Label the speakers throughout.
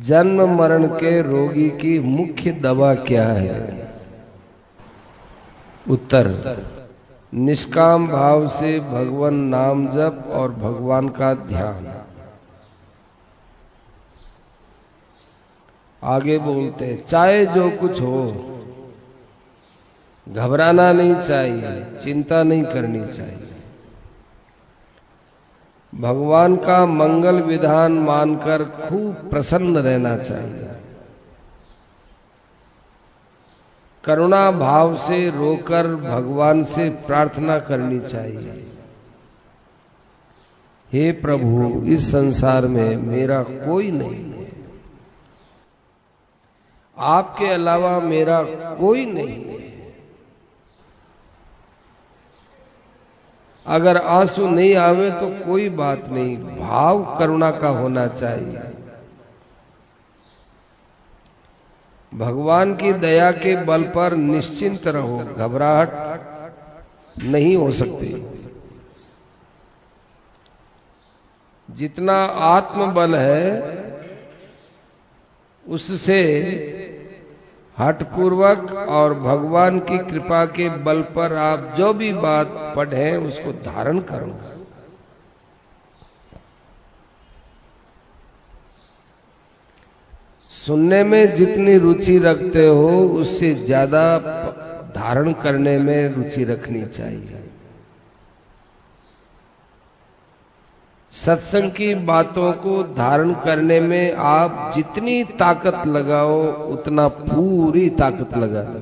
Speaker 1: जन्म मरण के रोगी की मुख्य दवा क्या है? उत्तर, निष्काम भाव से भगवान नाम जप और भगवान का ध्यान। आगे बोलते, चाहे जो कुछ हो, घबराना नहीं चाहिए, चिंता नहीं करनी चाहिए। भगवान का मंगल विधान मानकर खूब प्रसन्न रहना चाहिए। करुणा भाव से रोकर भगवान से प्रार्थना करनी चाहिए, हे प्रभु, इस संसार में मेरा कोई नहीं है, आपके अलावा मेरा कोई नहीं है। अगर आंसू नहीं आवे तो कोई बात नहीं, भाव करुणा का होना चाहिए। भगवान की दया के बल पर निश्चिंत रहो, घबराहट नहीं हो सकती। जितना आत्मबल है उससे हठपूर्वक और भगवान की कृपा के बल पर आप जो भी बात पढ़ें उसको धारण करो। सुनने में जितनी रुचि रखते हो उससे ज्यादा धारण करने में रुचि रखनी चाहिए। सत्संग की बातों को धारण करने में आप जितनी ताकत लगाओ उतना पूरी ताकत लगा दो।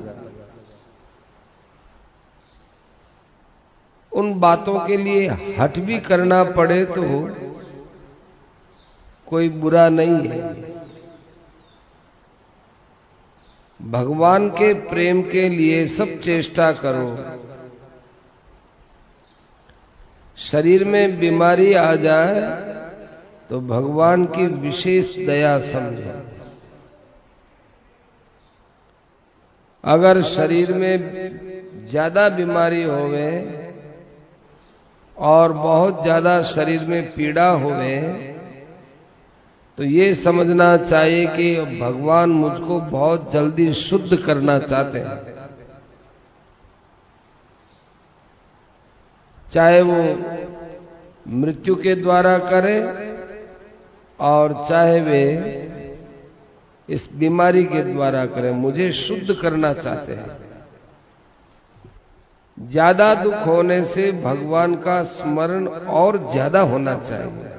Speaker 1: उन बातों के लिए हठ भी करना पड़े तो कोई बुरा नहीं है। भगवान के प्रेम के लिए सब चेष्टा करो। शरीर में बीमारी आ जाए तो भगवान की विशेष दया समझो। अगर शरीर में ज्यादा बीमारी होवे और बहुत ज्यादा शरीर में पीड़ा होवे तो ये समझना चाहिए कि भगवान मुझको बहुत जल्दी शुद्ध करना चाहते हैं। चाहे वो मृत्यु के द्वारा करे और चाहे वे इस बीमारी के द्वारा करें, मुझे शुद्ध करना चाहते हैं। ज्यादा दुख होने से भगवान का स्मरण और ज्यादा होना चाहिए।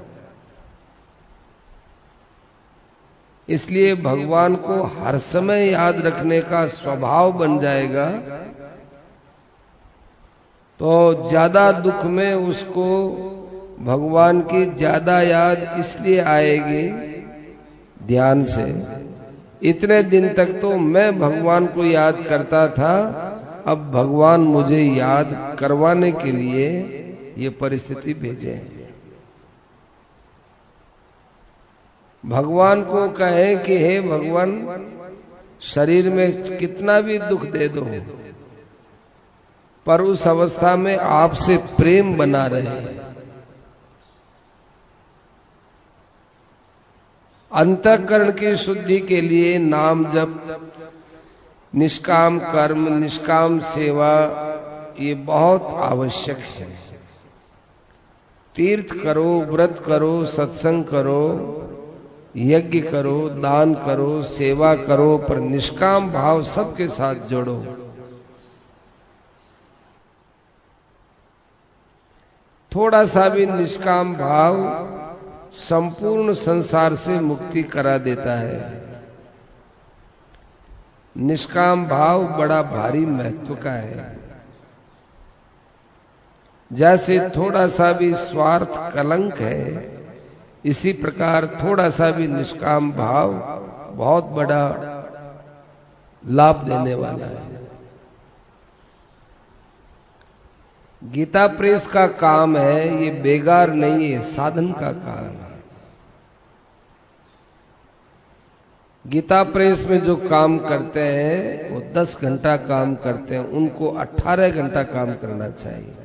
Speaker 1: इसलिए भगवान को हर समय याद रखने का स्वभाव बन जाएगा तो ज्यादा दुख में उसको भगवान की ज्यादा याद इसलिए आएगी ध्यान से। इतने दिन तक तो मैं भगवान को याद करता था, अब भगवान मुझे याद करवाने के लिए ये परिस्थिति भेजे। भगवान को कहे कि हे भगवान, शरीर में कितना भी दुख दे दो पर उस अवस्था में आपसे प्रेम बना रहे। अंतःकरण की शुद्धि के लिए नाम जप, निष्काम कर्म, निष्काम सेवा ये बहुत आवश्यक है। तीर्थ करो, व्रत करो, सत्संग करो, यज्ञ करो, दान करो, सेवा करो, पर निष्काम भाव सबके साथ जोड़ो। थोड़ा सा भी निष्काम भाव संपूर्ण संसार से मुक्ति करा देता है। निष्काम भाव बड़ा भारी महत्व का है। जैसे थोड़ा सा भी स्वार्थ कलंक है, इसी प्रकार थोड़ा सा भी निष्काम भाव बहुत बड़ा लाभ देने वाला है। गीता प्रेस का काम है, ये बेगार नहीं है, साधन का काम है। गीता प्रेस में जो काम करते हैं वो 10 घंटा काम करते हैं, उनको 18 घंटा काम करना चाहिए।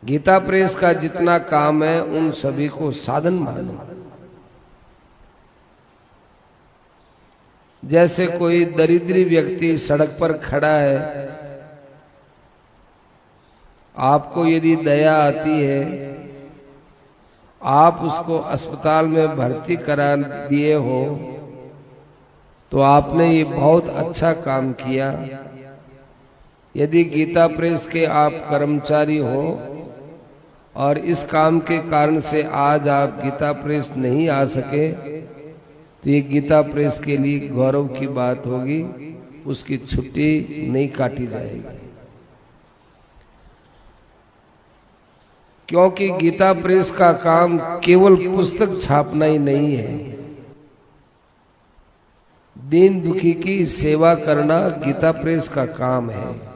Speaker 1: गीता प्रेस का जितना काम है उन सभी को साधन मानो। जैसे कोई दरिद्री व्यक्ति सड़क पर खड़ा है, आपको यदि दया आती है, आप उसको अस्पताल में भर्ती करा दिए हो, तो आपने ये बहुत अच्छा काम किया। यदि गीता प्रेस के आप कर्मचारी हो और इस काम के कारण से आज आप गीता प्रेस नहीं आ सके, तो ये गीता प्रेस के लिए गौरव की बात होगी, उसकी छुट्टी नहीं काटी जाएगी। क्योंकि गीता प्रेस का काम केवल पुस्तक छापना ही नहीं है, दीन दुखी की सेवा करना गीता प्रेस का काम है।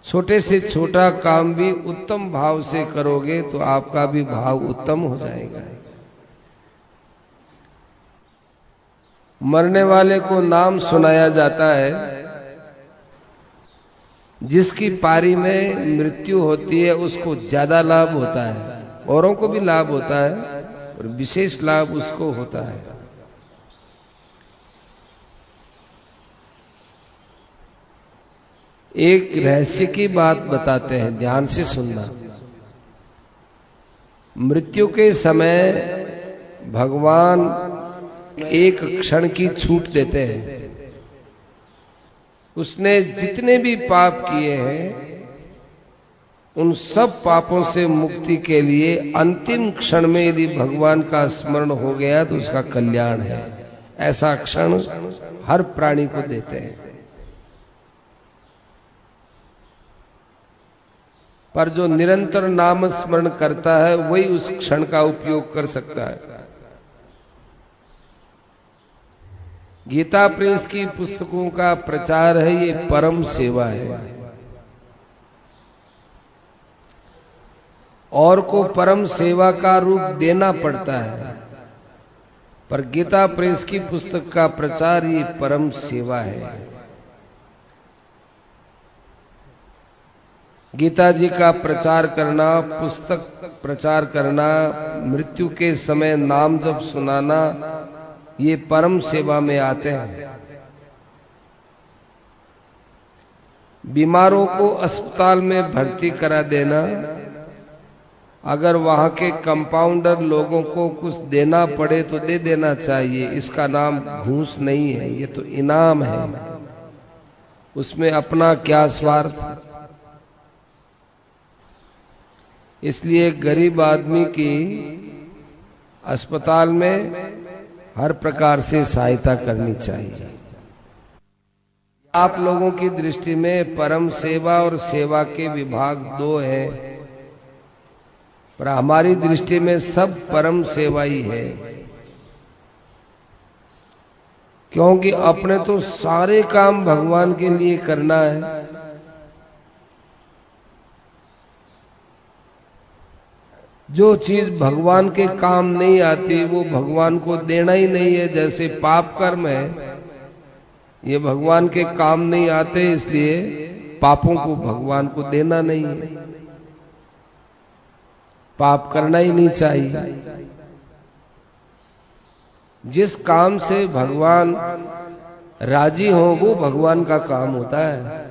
Speaker 1: छोटे से छोटा काम भी उत्तम भाव से करोगे तो आपका भी भाव उत्तम हो जाएगा। मरने वाले को नाम सुनाया जाता है, जिसकी पारी में मृत्यु होती है उसको ज्यादा लाभ होता है, औरों को भी लाभ होता है और विशेष लाभ उसको होता है। एक रहस्य की बात बताते हैं, ध्यान से सुनना। मृत्यु के समय भगवान एक क्षण की छूट देते हैं। उसने जितने भी पाप किए हैं उन सब पापों से मुक्ति के लिए अंतिम क्षण में यदि भगवान का स्मरण हो गया तो उसका कल्याण है। ऐसा क्षण हर प्राणी को देते हैं, पर जो निरंतर नाम स्मरण करता है वही उस क्षण का उपयोग कर सकता है। गीता प्रेस की पुस्तकों का प्रचार है, ये परम सेवा है। और को परम सेवा का रूप देना पड़ता है, पर गीता प्रेस की पुस्तक का प्रचार ये परम सेवा है। गीता जी का प्रचार करना, पुस्तक प्रचार करना, मृत्यु के समय नाम जप सुनाना, ये परम सेवा में आते हैं। बीमारों को अस्पताल में भर्ती करा देना, अगर वहां के कंपाउंडर लोगों को कुछ देना पड़े तो दे देना चाहिए। इसका नाम घूस नहीं है, ये तो इनाम है। उसमें अपना क्या स्वार्थ। इसलिए गरीब आदमी की अस्पताल में हर प्रकार से सहायता करनी चाहिए। आप लोगों की दृष्टि में परम सेवा और सेवा के विभाग दो है, पर हमारी दृष्टि में सब परम सेवा ही है। क्योंकि अपने तो सारे काम भगवान के लिए करना है। जो चीज भगवान के काम नहीं आती वो भगवान को देना ही नहीं है। जैसे पाप कर्म है, ये भगवान के काम नहीं आते, इसलिए पापों को भगवान को देना नहीं है। पाप करना ही नहीं चाहिए। जिस काम से भगवान राजी हो वो भगवान का काम होता है।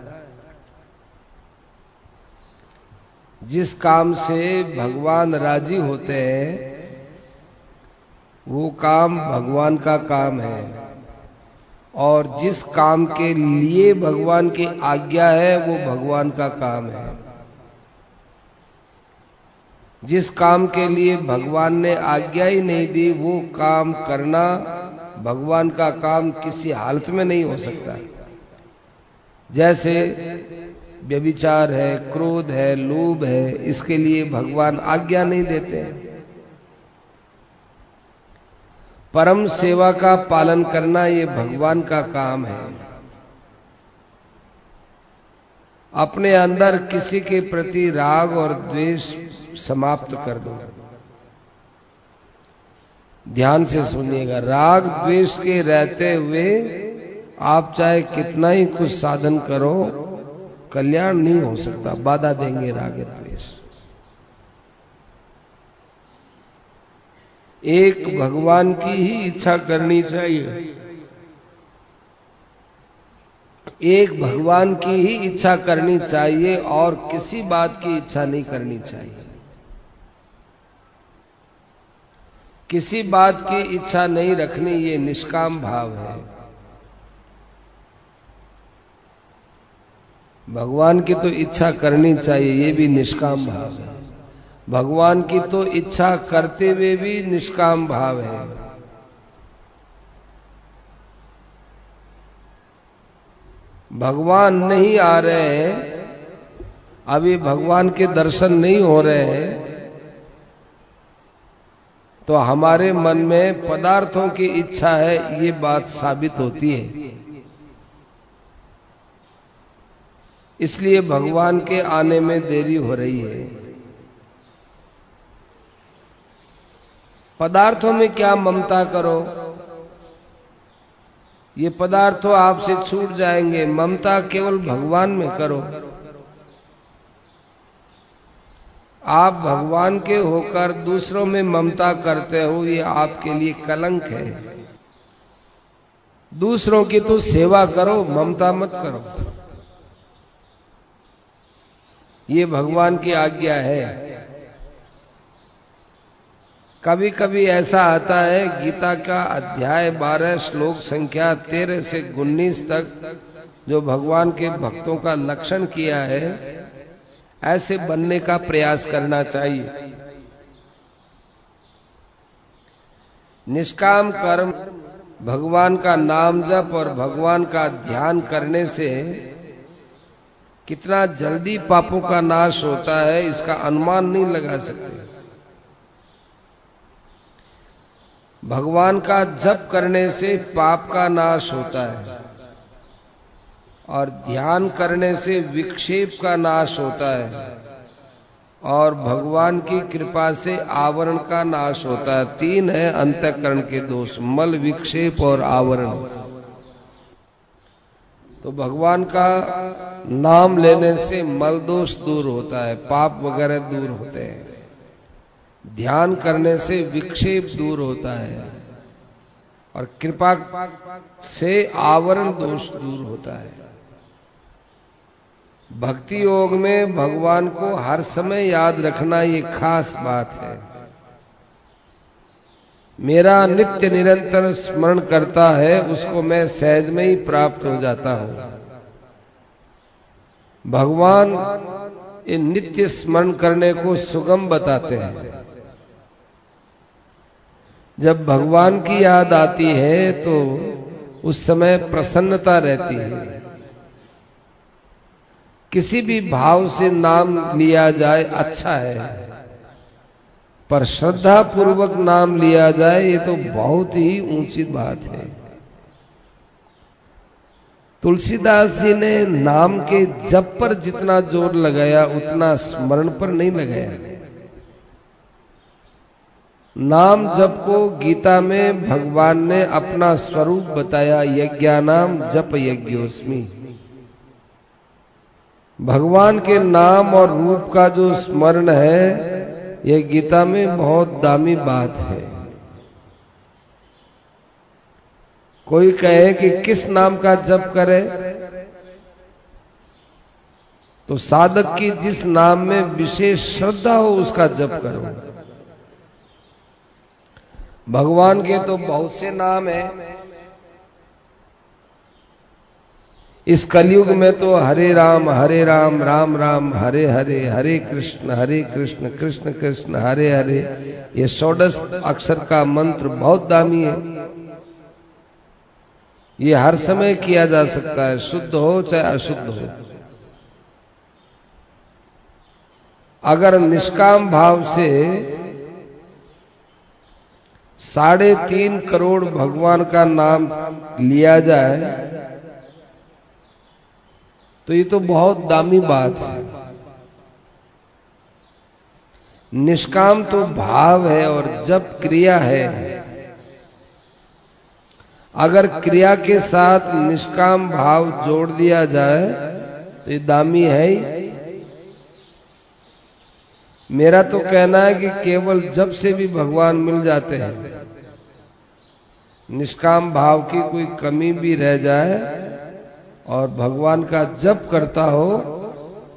Speaker 1: जिस काम से भगवान राजी होते हैं वो काम भगवान का काम है, और जिस काम के लिए भगवान की आज्ञा है वो भगवान का काम है। जिस काम के लिए भगवान ने आज्ञा ही नहीं दी वो काम करना भगवान का काम किसी हालत में नहीं हो सकता। जैसे व्यभिचार है, क्रोध है, लोभ है, इसके लिए भगवान आज्ञा नहीं देते हैं। परम सेवा का पालन करना ये भगवान का काम है। अपने अंदर किसी के प्रति राग और द्वेष समाप्त कर दो। ध्यान से सुनिएगा, राग द्वेष के रहते हुए आप चाहे कितना ही कुछ साधन करो, कल्याण नहीं हो सकता। बाधा देंगे राग द्वेष। एक भगवान की ही इच्छा करनी चाहिए, एक भगवान की ही इच्छा करनी चाहिए और किसी बात की इच्छा नहीं करनी चाहिए। किसी बात की इच्छा नहीं रखनी, ये निष्काम भाव है। भगवान की तो इच्छा करनी चाहिए, ये भी निष्काम भाव है। भगवान की तो इच्छा करते हुए भी निष्काम भाव है। भगवान नहीं आ रहे हैं, अभी भगवान के दर्शन नहीं हो रहे हैं, तो हमारे मन में पदार्थों की इच्छा है, ये बात साबित होती है। इसलिए भगवान के आने में देरी हो रही है। पदार्थों में क्या ममता करो, ये पदार्थ तो आपसे छूट जाएंगे। ममता केवल भगवान में करो। आप भगवान के होकर दूसरों में ममता करते हो, ये आपके लिए कलंक है। दूसरों की तो सेवा करो, ममता मत करो। ये भगवान की आज्ञा है। कभी कभी ऐसा आता है, गीता का अध्याय 12 श्लोक संख्या 13 से 19 तक जो भगवान के भक्तों का लक्षण किया है, ऐसे बनने का प्रयास करना चाहिए। निष्काम कर्म, भगवान का नाम जप और भगवान का ध्यान करने से कितना जल्दी पापों का नाश होता है, इसका अनुमान नहीं लगा सकते। भगवान का जप करने से पाप का नाश होता है और ध्यान करने से विक्षेप का नाश होता है और भगवान की कृपा से आवरण का नाश होता है। 3 है अंतःकरण के दोष, मल, विक्षेप और आवरण। तो भगवान का नाम लेने से मल दोष दूर होता है, पाप वगैरह दूर होते हैं। ध्यान करने से विक्षेप दूर होता है और कृपा से आवरण दोष दूर होता है। भक्ति योग में भगवान को हर समय याद रखना, ये खास बात है। मेरा नित्य निरंतर स्मरण करता है, उसको मैं सहज में ही प्राप्त हो जाता हूं। भगवान इन नित्य स्मरण करने को सुगम बताते हैं। जब भगवान की याद आती है तो उस समय प्रसन्नता रहती है। किसी भी भाव से नाम लिया जाए अच्छा है, पर श्रद्धा पूर्वक नाम लिया जाए ये तो बहुत ही ऊंची बात है। तुलसीदास जी ने नाम के जप पर जितना जोर लगाया उतना स्मरण पर नहीं लगाया। नाम जप को गीता में भगवान ने अपना स्वरूप बताया, यज्ञानाम जप यज्ञोस्मि। भगवान के नाम और रूप का जो स्मरण है, यह गीता में बहुत दामी बात है। कोई कहे कि किस नाम का जप करे, तो साधक की जिस नाम में विशेष श्रद्धा हो उसका जप करो। भगवान के तो बहुत से नाम हैं। इस कलयुग में तो हरे राम राम राम हरे हरे, हरे कृष्ण कृष्ण कृष्ण हरे हरे, ये 16 अक्षर का मंत्र बहुत दामी है। ये हर समय किया जा सकता है, शुद्ध हो चाहे अशुद्ध हो। अगर निष्काम भाव से 3.5 करोड़ भगवान का नाम लिया जाए तो ये तो बहुत दामी बात है। निष्काम तो भाव है और जब क्रिया है, अगर क्रिया के साथ निष्काम भाव जोड़ दिया जाए तो ये दामी है ही। मेरा तो कहना है कि केवल जब से भी भगवान मिल जाते हैं, निष्काम भाव की कोई कमी भी रह जाए और भगवान का जप करता हो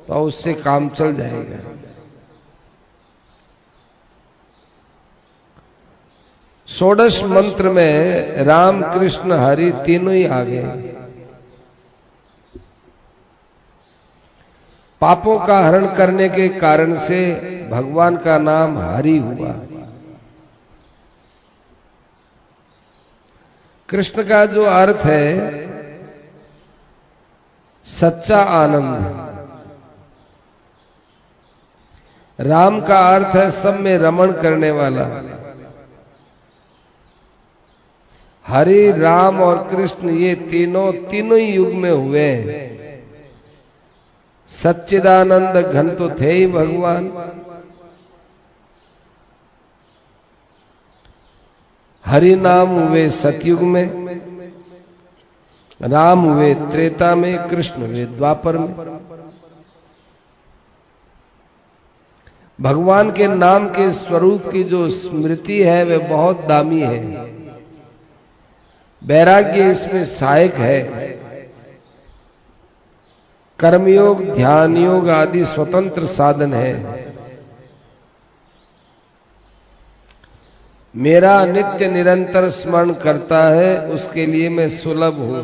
Speaker 1: तो उससे काम चल जाएगा। षोडश मंत्र में राम कृष्ण हरि तीनों ही आ गए। पापों का हरण करने के कारण से भगवान का नाम हरि हुआ। कृष्ण का जो अर्थ है सच्चा आनंद, राम का अर्थ है सब में रमण करने वाला। हरि, राम और कृष्ण ये तीनों ही युग में हुए हैं। सच्चिदानंद घन तो थे ही भगवान। हरि नाम हुए सतयुग में, राम हुए त्रेता में, कृष्ण हुए द्वापर में। भगवान के नाम के स्वरूप की जो स्मृति है वह बहुत दामी है। वैराग्य इसमें सहायक है। कर्मयोग, ध्यान योग आदि स्वतंत्र साधन है। मेरा नित्य निरंतर स्मरण करता है उसके लिए मैं सुलभ हूं।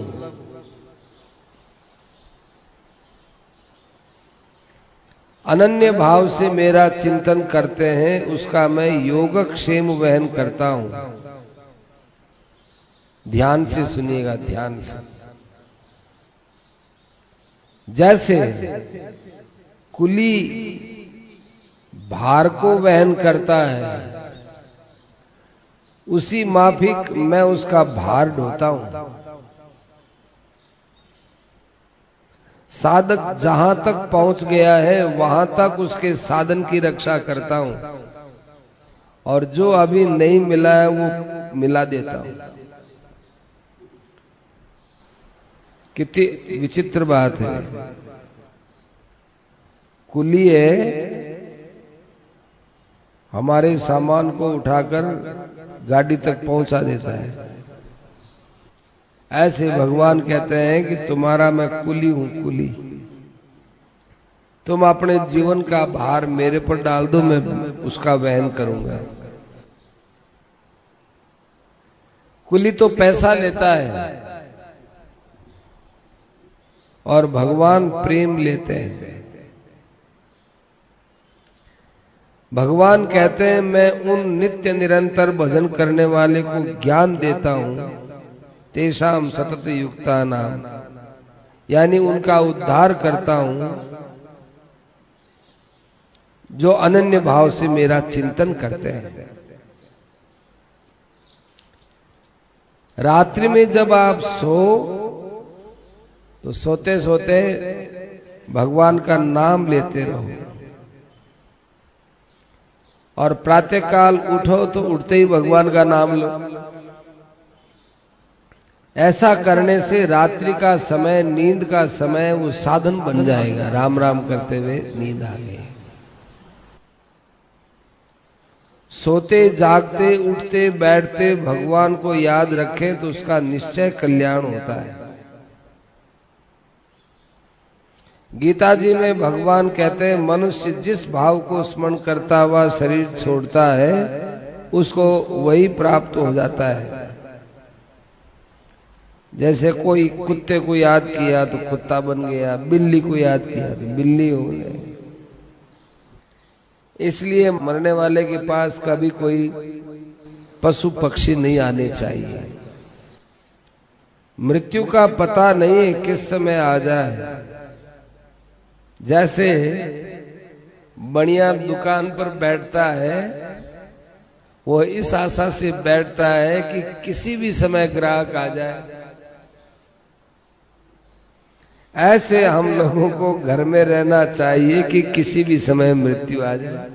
Speaker 1: अनन्य भाव से मेरा चिंतन करते हैं उसका मैं योगक्षेम वहन करता हूं। ध्यान से सुनिएगा, ध्यान से। जैसे कुली भार को वहन करता है उसी माफिक मैं उसका भार ढोता हूं। साधक जहां तक पहुंच गया है वहां तक उसके साधन की रक्षा करता हूं और जो अभी नहीं मिला है वो मिला देता हूं। कितनी विचित्र बात है। कुलीय हमारे सामान को उठाकर गाड़ी तक पहुंचा देता है। ऐसे भगवान कहते हैं कि तुम्हारा मैं कुली हूं, कुली। तुम अपने जीवन का भार मेरे पर डाल दो, मैं उसका वहन करूंगा। कुली तो पैसा लेता है और भगवान प्रेम लेते हैं। भगवान कहते हैं मैं उन नित्य निरंतर भजन करने वाले को ज्ञान देता हूं, तेषाम सतत युक्ता नाम, यानी उनका उद्धार करता हूं जो अनन्य भाव से मेरा चिंतन करते हैं। रात्रि में जब आप सो तो सोते सोते भगवान का नाम लेते रहो और प्रातःकाल उठो तो उठते ही भगवान का नाम लो। ऐसा करने से रात्रि का समय, नींद का समय वो साधन बन जाएगा। राम राम करते हुए नींद आ गई। सोते जागते उठते बैठते भगवान को याद रखें तो उसका निश्चय कल्याण होता है। गीता जी में भगवान कहते हैं मनुष्य जिस भाव को स्मरण करता हुआ शरीर छोड़ता है उसको वही प्राप्त हो जाता है। जैसे कोई कुत्ते को याद किया तो कुत्ता बन गया, बिल्ली को याद किया तो बिल्ली हो गई। इसलिए मरने वाले के पास कभी कोई पशु पक्षी नहीं आने चाहिए। मृत्यु का पता नहीं किस समय आ जाए। जैसे बढ़िया दुकान पर बैठता है वो इस आशा से बैठता है कि किसी भी समय ग्राहक आ जाए। ऐसे हम लोगों को घर में रहना चाहिए कि किसी भी समय मृत्यु आ जाए।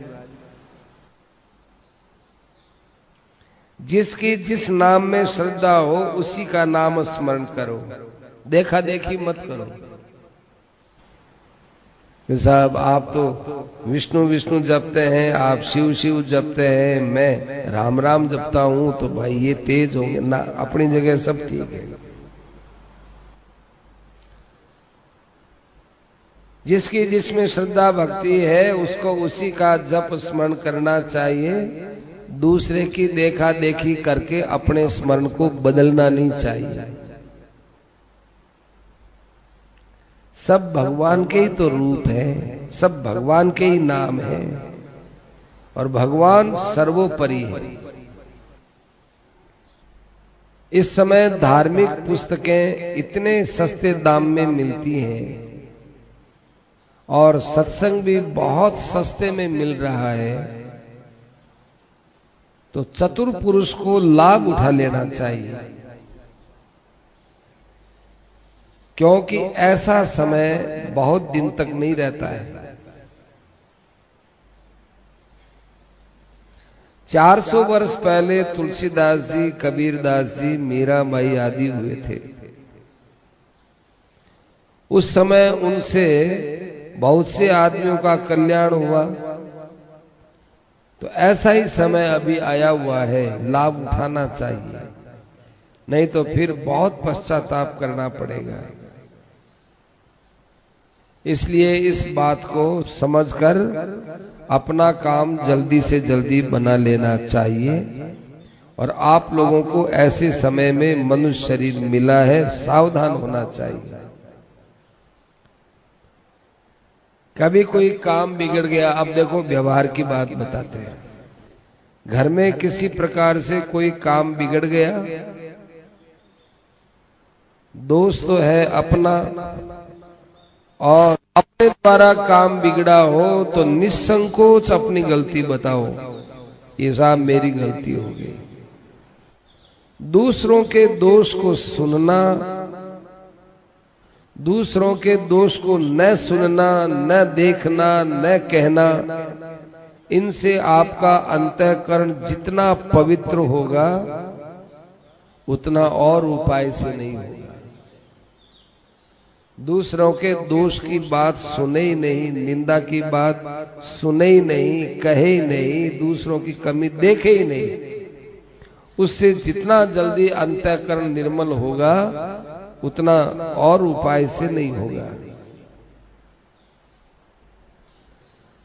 Speaker 1: जिसकी जिस नाम में श्रद्धा हो उसी का नाम स्मरण करो, देखा देखी मत करो। कि साहब आप तो विष्णु विष्णु जपते हैं, आप शिव शिव जपते हैं, मैं राम राम जपता हूं, तो भाई ये तेज होंगे ना। अपनी जगह सब ठीक है। जिसकी जिसमें श्रद्धा भक्ति है उसको उसी का जप स्मरण करना चाहिए। दूसरे की देखा देखी करके अपने स्मरण को बदलना नहीं चाहिए। सब भगवान के ही तो रूप है, सब भगवान के ही नाम है, और भगवान सर्वोपरि है। इस समय धार्मिक पुस्तकें इतने सस्ते दाम में मिलती हैं और सत्संग भी बहुत सस्ते में मिल रहा है, तो चतुर पुरुष को लाभ उठा लेना चाहिए, क्योंकि ऐसा समय बहुत दिन तक नहीं रहता है। 400 वर्ष पहले तुलसीदास जी, कबीरदास जी, मीराबाई आदि हुए थे। उस समय उनसे बहुत से आदमियों का कल्याण हुआ। तो ऐसा ही समय अभी आया हुआ है, लाभ उठाना चाहिए, नहीं तो फिर बहुत पश्चाताप करना पड़ेगा। इसलिए इस बात को समझकर अपना काम जल्दी से जल्दी बना लेना चाहिए। और आप लोगों को ऐसे समय में मनुष्य शरीर मिला है, सावधान होना चाहिए। कभी कोई काम बिगड़ गया, अब देखो व्यवहार की बात बताते हैं। घर में किसी प्रकार से कोई काम बिगड़ गया, दोस्त तो है अपना, और अपने द्वारा काम बिगड़ा हो तो निसंकोच अपनी गलती बताओ, ये साहब मेरी गलती हो गई। दूसरों के दोष को सुनना, दूसरों के दोष को न सुनना, न देखना, न कहना, इनसे आपका अंतःकरण जितना पवित्र होगा उतना और उपाय से नहीं होगा। दूसरों के दोष की बात सुने ही नहीं, निंदा की बात सुने ही नहीं, कहे ही नहीं, दूसरों की कमी देखे ही नहीं, उससे जितना जल्दी अंतःकरण निर्मल होगा उतना और उपाय से नहीं होगा।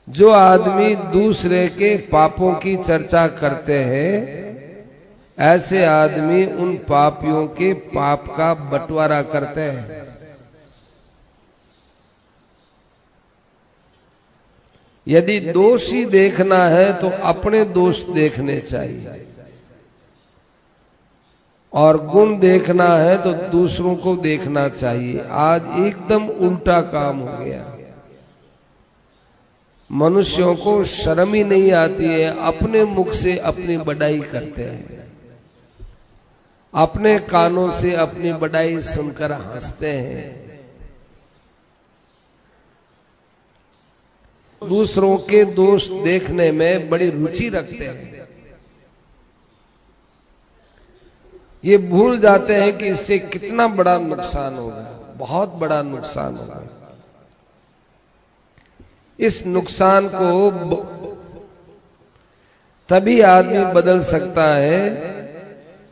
Speaker 1: जो आदमी दूसरे के पापों की चर्चा करते हैं, ऐसे आदमी उन पापियों के पाप का बंटवारा करते हैं। यदि दोष ही देखना है तो अपने दोष देखने चाहिए, और गुण देखना है तो दूसरों को देखना चाहिए। आज एकदम उल्टा काम हो गया। मनुष्यों को शर्म ही नहीं आती है, अपने मुख से अपनी बड़ाई करते हैं, अपने कानों से अपनी बड़ाई सुनकर हंसते हैं, दूसरों के दोष देखने में बड़ी रुचि रखते हैं। ये भूल जाते हैं कि इससे कितना बड़ा नुकसान होगा, बहुत बड़ा नुकसान होगा। इस नुकसान को तभी आदमी बदल सकता है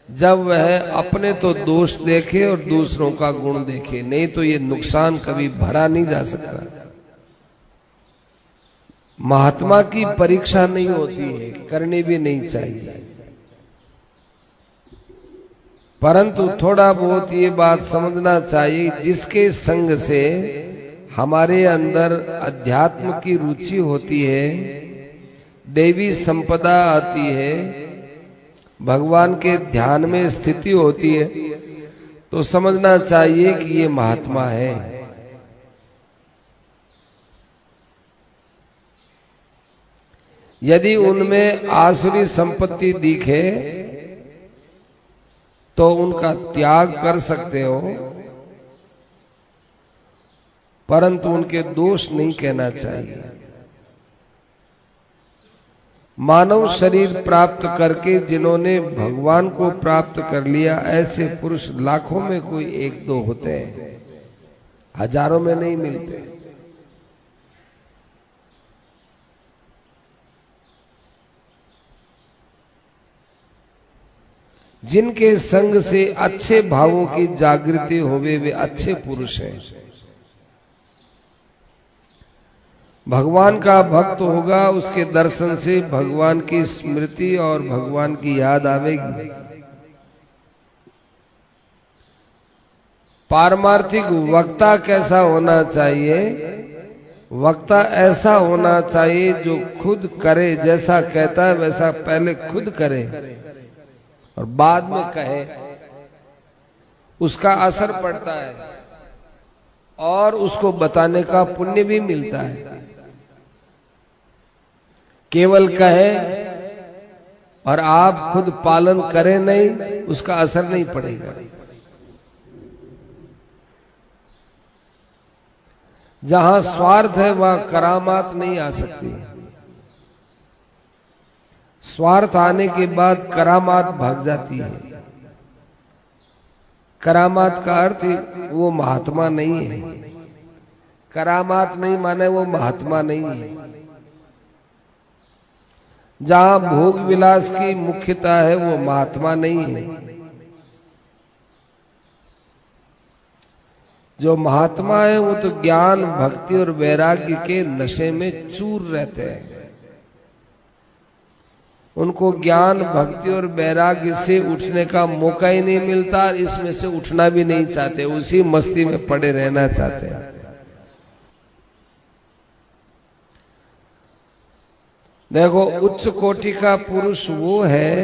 Speaker 1: जब वह अपने तो दोष देखे और दूसरों का गुण देखे, नहीं तो ये नुकसान कभी भरा नहीं जा सकता। महात्मा की परीक्षा नहीं होती है, करनी भी नहीं चाहिए, परंतु थोड़ा बहुत ये बात समझना चाहिए, जिसके संग से हमारे अंदर अध्यात्म की रुचि होती है, देवी संपदा आती है, भगवान के ध्यान में स्थिति होती है, तो समझना चाहिए कि ये महात्मा है। यदि उनमें आसुरी संपत्ति दिखे तो उनका त्याग कर सकते हो, परंतु उनके दोष नहीं कहना चाहिए। मानव शरीर प्राप्त करके जिन्होंने भगवान को प्राप्त कर लिया, ऐसे पुरुष लाखों में कोई एक दो होते हैं, हजारों में नहीं मिलते। जिनके संग से अच्छे भावों की जागृति होवे वे अच्छे पुरुष हैं। भगवान का भक्त होगा, उसके दर्शन से भगवान की स्मृति और भगवान की याद आवेगी। पारमार्थिक वक्ता कैसा होना चाहिए? वक्ता ऐसा होना चाहिए जो खुद करे, जैसा कहता है वैसा पहले खुद करे और बाद में कहे, उसका असर पड़ता है और उसको बताने का पुण्य भी मिलता है। केवल कहे और आप खुद पालन करें नहीं, उसका असर नहीं पड़ेगा। जहां स्वार्थ है वहां करामात नहीं आ सकती। स्वार्थ आने के बाद करामात भाग जाती है। करामात का अर्थ वो महात्मा नहीं है। करामात नहीं माने वो महात्मा नहीं है। जहां भोग विलास की मुख्यता है वो महात्मा नहीं है। जो महात्मा है वो तो ज्ञान, भक्ति और वैराग्य के नशे में चूर रहते हैं। उनको ज्ञान, भक्ति और वैराग्य से उठने का मौका ही नहीं मिलता, इसमें से उठना भी नहीं चाहते, उसी मस्ती में पड़े रहना चाहते हैं। देखो, उच्च कोटि का पुरुष वो है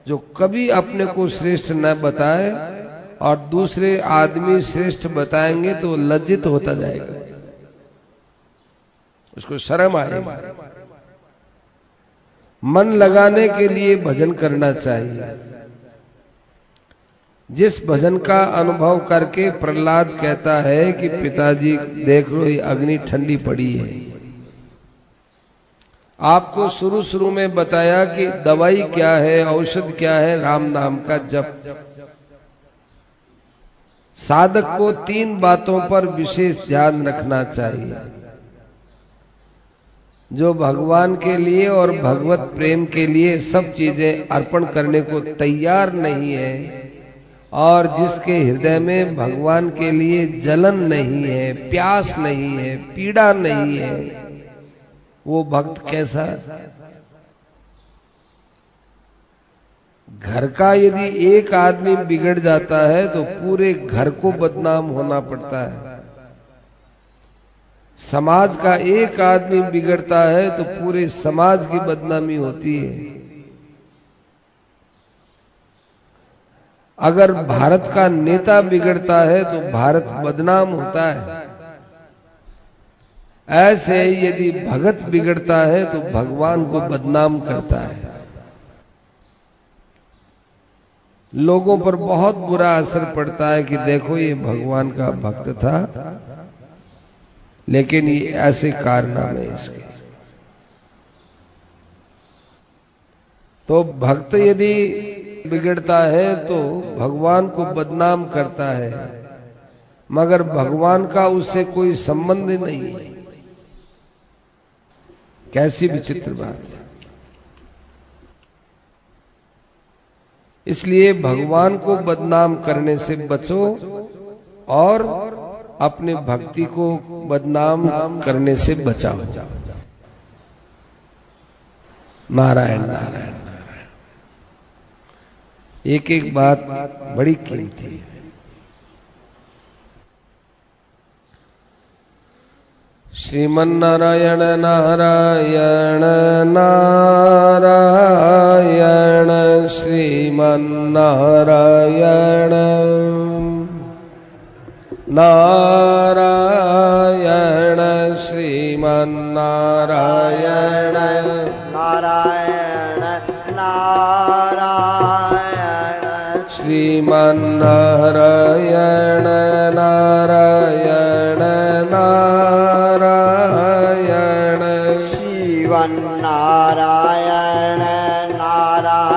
Speaker 1: जो कभी अपने को श्रेष्ठ न बताए और दूसरे आदमी श्रेष्ठ बताएंगे तो लज्जित होता जाएगा, उसको शर्म आएगी। मन लगाने के लिए भजन करना चाहिए। जिस भजन का अनुभव करके प्रहलाद कहता है कि पिताजी देख लो ये अग्नि ठंडी पड़ी है। आपको शुरू शुरू में बताया कि दवाई क्या है, औषध क्या है, राम नाम का जप। साधक को 3 बातों पर विशेष ध्यान रखना चाहिए। जो भगवान के लिए और भगवत प्रेम के लिए सब चीजें अर्पण करने को तैयार नहीं है और जिसके हृदय में भगवान के लिए जलन नहीं है, प्यास नहीं है, पीड़ा नहीं है, वो भक्त कैसा? घर का यदि एक आदमी बिगड़ जाता है तो पूरे घर को बदनाम होना पड़ता है। समाज का एक आदमी बिगड़ता है तो पूरे समाज की बदनामी होती है। अगर भारत का नेता बिगड़ता है तो भारत बदनाम होता है। ऐसे यदि भगत बिगड़ता है तो भगवान को बदनाम करता है। लोगों पर बहुत बुरा असर पड़ता है कि देखो ये भगवान का भक्त था, लेकिन ये ऐसे कारनामे इसके। तो भक्त यदि बिगड़ता है तो भगवान को बदनाम करता है, मगर भगवान का उससे कोई संबंध नहीं है। कैसी विचित्र बात है। इसलिए भगवान को बदनाम करने से बचो और अपने भक्ति को बदनाम करने से बचाओ। नारायण नारायण नारायण। एक एक बात बड़ी कीमती है। श्रीमन्नारायण नारायण नारायण श्रीमन्नारायण नारायण श्रीमन्नारायण
Speaker 2: नारायण नारायण
Speaker 1: श्रीमन्नारायण नारायण नारायण
Speaker 2: श्रीमन्नारायण नारायण